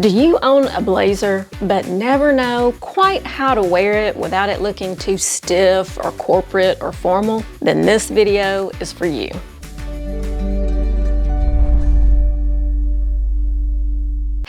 Do you own a blazer but never know quite how to wear it without it looking too stiff or corporate or formal? Then this video is for you.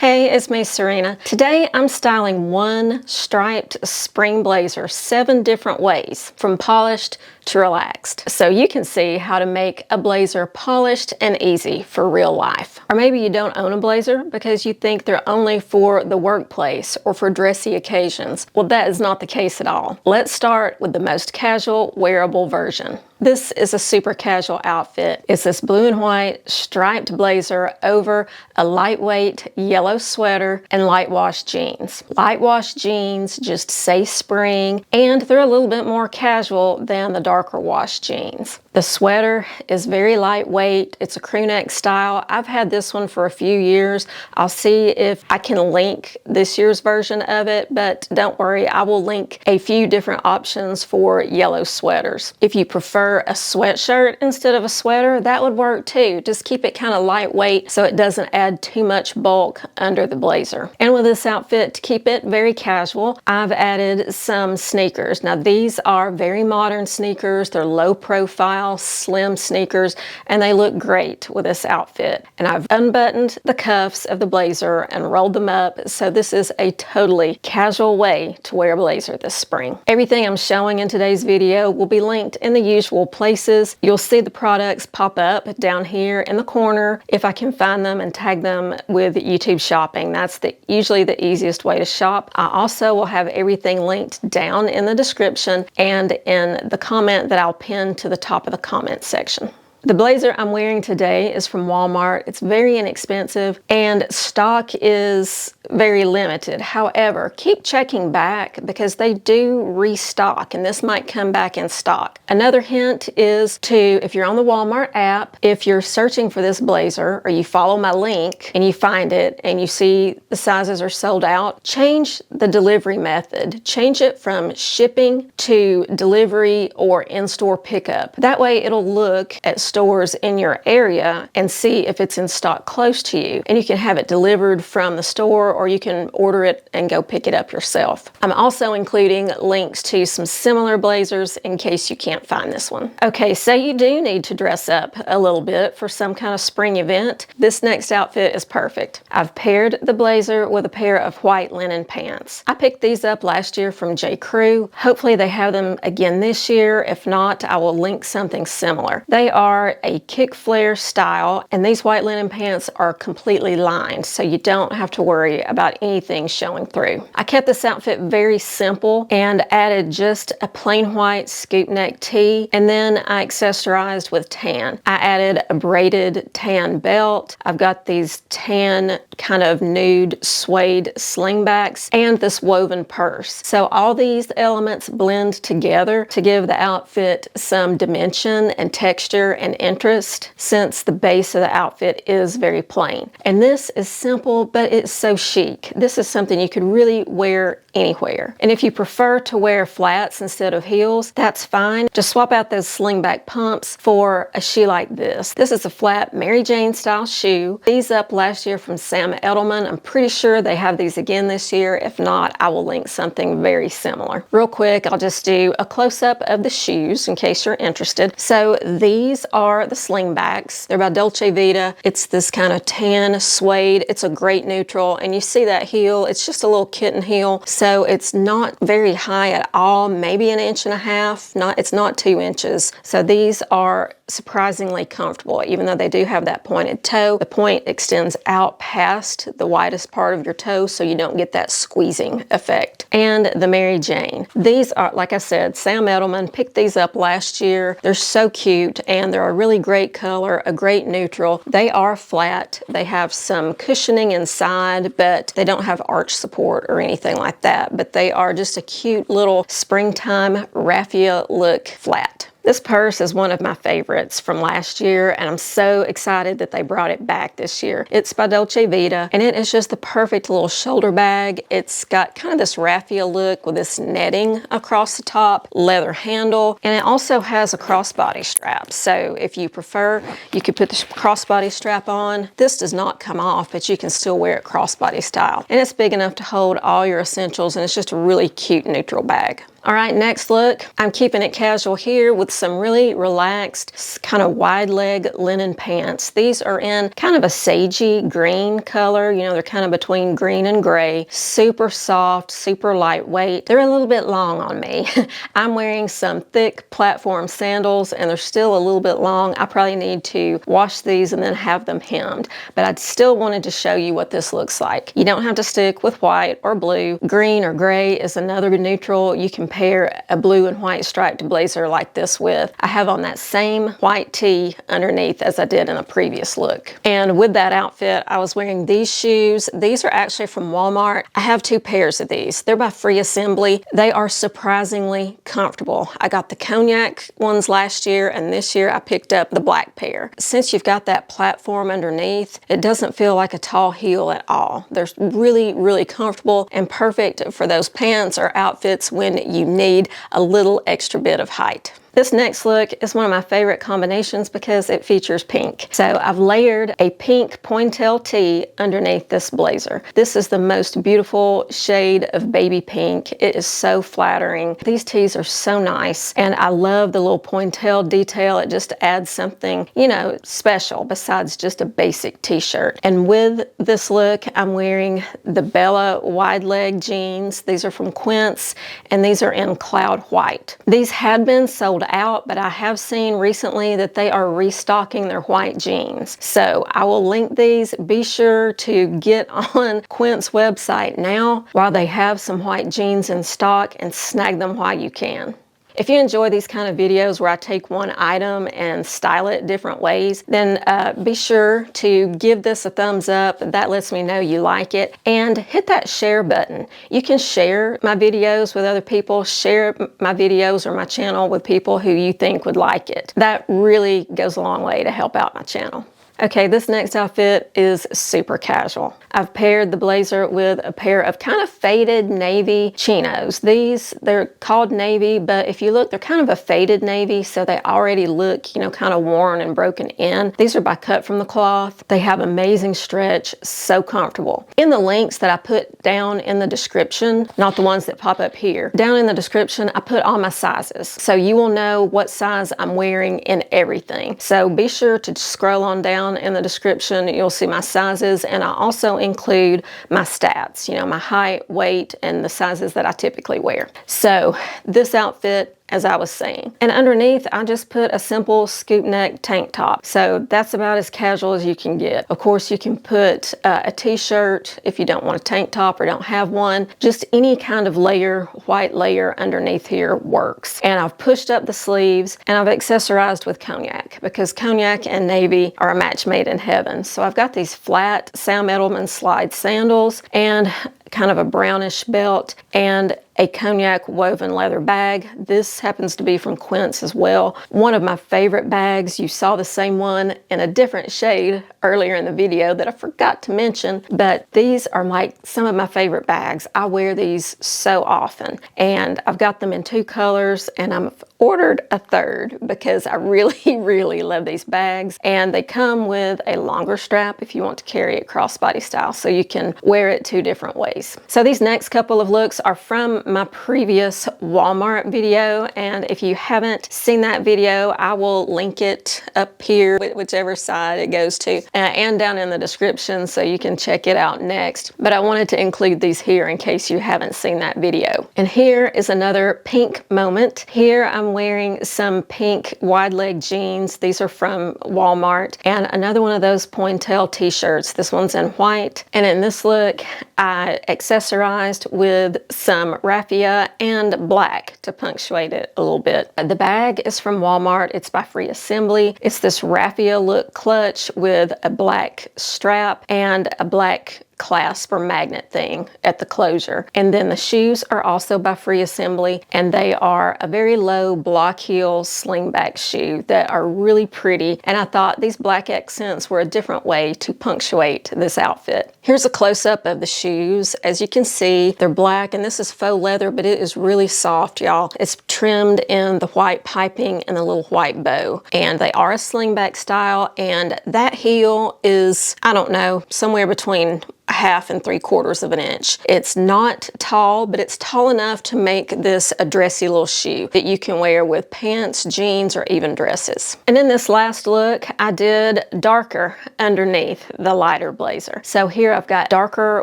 Hey, it's me, Serena. Today I'm styling one striped spring blazer 7 different ways, from polished to relaxed, so you can see how to make a blazer polished and easy for real life. Or maybe you don't own a blazer because you think they're only for the workplace or for dressy occasions. Well, that is not the case at all. Let's start with the most casual, wearable version. This is a super casual outfit. It's this blue and white striped blazer over a lightweight yellow sweater and light wash jeans. Light wash jeans just say spring, and they're a little bit more casual than the darker wash jeans. The sweater is very lightweight. It's a crew neck style. I've had this one for a few years. I'll see if I can link this year's version of it, but don't worry, I will link a few different options for yellow sweaters. If you prefer a sweatshirt instead of a sweater, that would work too. Just keep it kind of lightweight so it doesn't add too much bulk under the blazer. And with this outfit, to keep it very casual, I've added some sneakers. Now these are very modern sneakers. They're low profile, slim sneakers, and they look great with this outfit. And I've unbuttoned the cuffs of the blazer and rolled them up, so this is a totally casual way to wear a blazer this spring. Everything I'm showing in today's video will be linked in the usual places. You'll see the products pop up down here in the corner if I can find them and tag them with YouTube shopping. That's usually the easiest way to shop. I also will have everything linked down in the description and in the comment that I'll pin to the top of the comment section. The blazer I'm wearing today is from Walmart. It's very inexpensive and stock is very limited. However, keep checking back because they do restock and this might come back in stock. Another hint is to, if you're on the Walmart app, if you're searching for this blazer or you follow my link and you find it and you see the sizes are sold out, change the delivery method. Change it from shipping to delivery or in-store pickup. That way it'll look at stores in your area and see if it's in stock close to you, and you can have it delivered from the store or you can order it and go pick it up yourself. I'm also including links to some similar blazers in case you can't find this one. Okay, say you do need to dress up a little bit for some kind of spring event. This next outfit is perfect. I've paired the blazer with a pair of white linen pants. I picked these up last year from J. Crew. Hopefully they have them again this year. If not, I will link something similar. They are a kick flare style, and these white linen pants are completely lined, so you don't have to worry about anything showing through. I kept this outfit very simple and added just a plain white scoop neck tee, and then I accessorized with tan. I added a braided tan belt. I've got these tan kind of nude suede slingbacks and this woven purse. So all these elements blend together to give the outfit some dimension and texture and interest, since the base of the outfit is very plain. And this is simple, but it's so chic. This is something you could really wear anywhere. And if you prefer to wear flats instead of heels, that's fine. Just swap out those slingback pumps for a shoe like this. This is a flat Mary Jane style shoe. These up last year from Sam Edelman. I'm pretty sure they have these again this year. If not, I will link something very similar. Real quick, I'll just do a close-up of the shoes in case you're interested. So these are the slingbacks. They're by Dolce Vita. It's this kind of tan suede. It's a great neutral, and you see that heel. It's just a little kitten heel, so it's not very high at all, maybe 1.5 inches. It's not 2 inches. So these are surprisingly comfortable, even though they do have that pointed toe. The point extends out past the widest part of your toe, so you don't get that squeezing effect. And the Mary Jane. These are, like I said, Sam Edelman picked these up last year. They're so cute, and they're a really great color, a great neutral. They are flat. They have some cushioning inside, but they don't have arch support or anything like that. But they are just a cute little springtime raffia look flat. This purse is one of my favorites from last year, and I'm so excited that they brought it back this year. It's by Dolce Vita, and it is just the perfect little shoulder bag. It's got kind of this raffia look with this netting across the top, leather handle, and it also has a crossbody strap. So if you prefer, you could put the crossbody strap on. This does not come off, but you can still wear it crossbody style. And it's big enough to hold all your essentials, and it's just a really cute neutral bag. All right, next look. I'm keeping it casual here with some really relaxed, kind of wide leg linen pants. These are in kind of a sagey green color. You know, they're kind of between green and gray. Super soft, super lightweight. They're a little bit long on me. I'm wearing some thick platform sandals and they're still a little bit long. I probably need to wash these and then have them hemmed. But I still wanted to show you what this looks like. You don't have to stick with white or blue. Green or gray is another neutral you can pair a blue and white striped blazer like this with. I have on that same white tee underneath as I did in a previous look. And with that outfit, I was wearing these shoes. These are actually from Walmart. I have 2 pairs of these. They're by Free Assembly. They are surprisingly comfortable. I got the cognac ones last year, and this year I picked up the black pair. Since you've got that platform underneath, it doesn't feel like a tall heel at all. They're really, really comfortable and perfect for those pants or outfits when you need a little extra bit of height. This next look is one of my favorite combinations because it features pink. So I've layered a pink pointel tee underneath this blazer. This is the most beautiful shade of baby pink. It is so flattering. These tees are so nice, and I love the little pointel detail. It just adds something, you know, special besides just a basic t-shirt. And with this look, I'm wearing the Bella wide leg jeans. These are from Quince, and these are in cloud white. These had been sold out, but I have seen recently that they are restocking their white jeans. So I will link these. Be sure to get on Quint's website now while they have some white jeans in stock and snag them while you can. If you enjoy these kind of videos where I take one item and style it different ways, then be sure to give this a thumbs up. That lets me know you like it. And hit that share button. You can share my videos with other people, share my videos or my channel with people who you think would like it. That really goes a long way to help out my channel. Okay, this next outfit is super casual. I've paired the blazer with a pair of kind of faded navy chinos. They're called navy, but if you look, they're kind of a faded navy, so they already look, you know, kind of worn and broken in. These are by Cut From The Cloth. They have amazing stretch, so comfortable. In the links that I put down in the description, not the ones that pop up here, down in the description, I put all my sizes, so you will know what size I'm wearing in everything. So be sure to scroll on down in the description. You'll see my sizes, and I also include my stats, you know, my height, weight, and the sizes that I typically wear. So this outfit, as I was saying. And underneath, I just put a simple scoop neck tank top. So that's about as casual as you can get. Of course, you can put a t-shirt if you don't want a tank top or don't have one. Just any kind of layer, white layer underneath here works. And I've pushed up the sleeves, and I've accessorized with cognac because cognac and navy are a match made in heaven. So I've got these flat Sam Edelman slide sandals and kind of a brownish belt and a cognac woven leather bag. This happens to be from Quince as well. One of my favorite bags. You saw the same one in a different shade earlier in the video that I forgot to mention, but these are like some of my favorite bags. I wear these so often, and I've got them in 2 colors, and I've ordered a third because I really, really love these bags. And they come with a longer strap if you want to carry it crossbody style, so you can wear it 2 different ways. So these next couple of looks are from my previous Walmart video, and if you haven't seen that video, I will link it up here, whichever side it goes to, and down in the description so you can check it out next. But I wanted to include these here in case you haven't seen that video. And here is another pink moment. Here I'm wearing some pink wide leg jeans. These are from Walmart, and another one of those pointel t-shirts. This one's in white, and in this look I accessorized with some raffia and black to punctuate it a little bit. The bag is from Walmart. It's by Free Assembly. It's this raffia look clutch with a black strap and a black clasp or magnet thing at the closure. And then the shoes are also by Free Assembly, and they are a very low block heel slingback shoe that are really pretty. And I thought these black accents were a different way to punctuate this outfit. Here's a close-up of the shoes. As you can see, they're black, and this is faux leather, but it is really soft, y'all. It's trimmed in the white piping and the little white bow. And they are a slingback style, and that heel is, I don't know, somewhere between 1/2 and 3/4 of an inch. It's not tall, but it's tall enough to make this a dressy little shoe that you can wear with pants, jeans, or even dresses. And in this last look, I did darker underneath the lighter blazer. So here I've got darker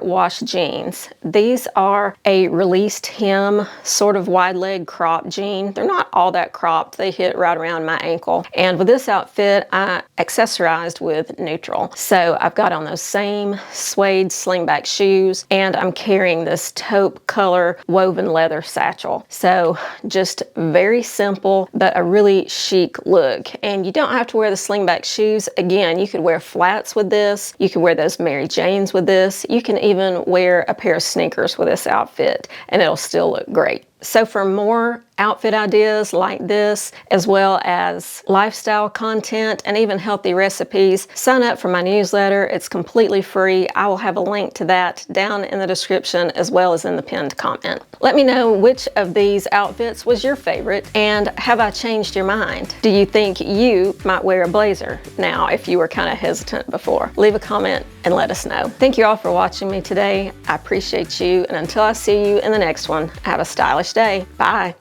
wash jeans. These are a released hem, sort of wide leg crop jean. They're not all that cropped. They hit right around my ankle. And with this outfit, I accessorized with neutral. So I've got on those same suede slingback shoes, and I'm carrying this taupe color woven leather satchel. So just very simple, but a really chic look. And you don't have to wear the slingback shoes. Again, you could wear flats with this. You could wear those Mary Janes with this. You can even wear a pair of sneakers with this outfit, and it'll still look great. So for more outfit ideas like this, as well as lifestyle content and even healthy recipes, sign up for my newsletter. It's completely free. I will have a link to that down in the description as well as in the pinned comment. Let me know which of these outfits was your favorite, and have I changed your mind? Do you think you might wear a blazer now if you were kind of hesitant before? Leave a comment and let us know. Thank you all for watching me today. I appreciate you, and until I see you in the next one, have a stylish day. Bye.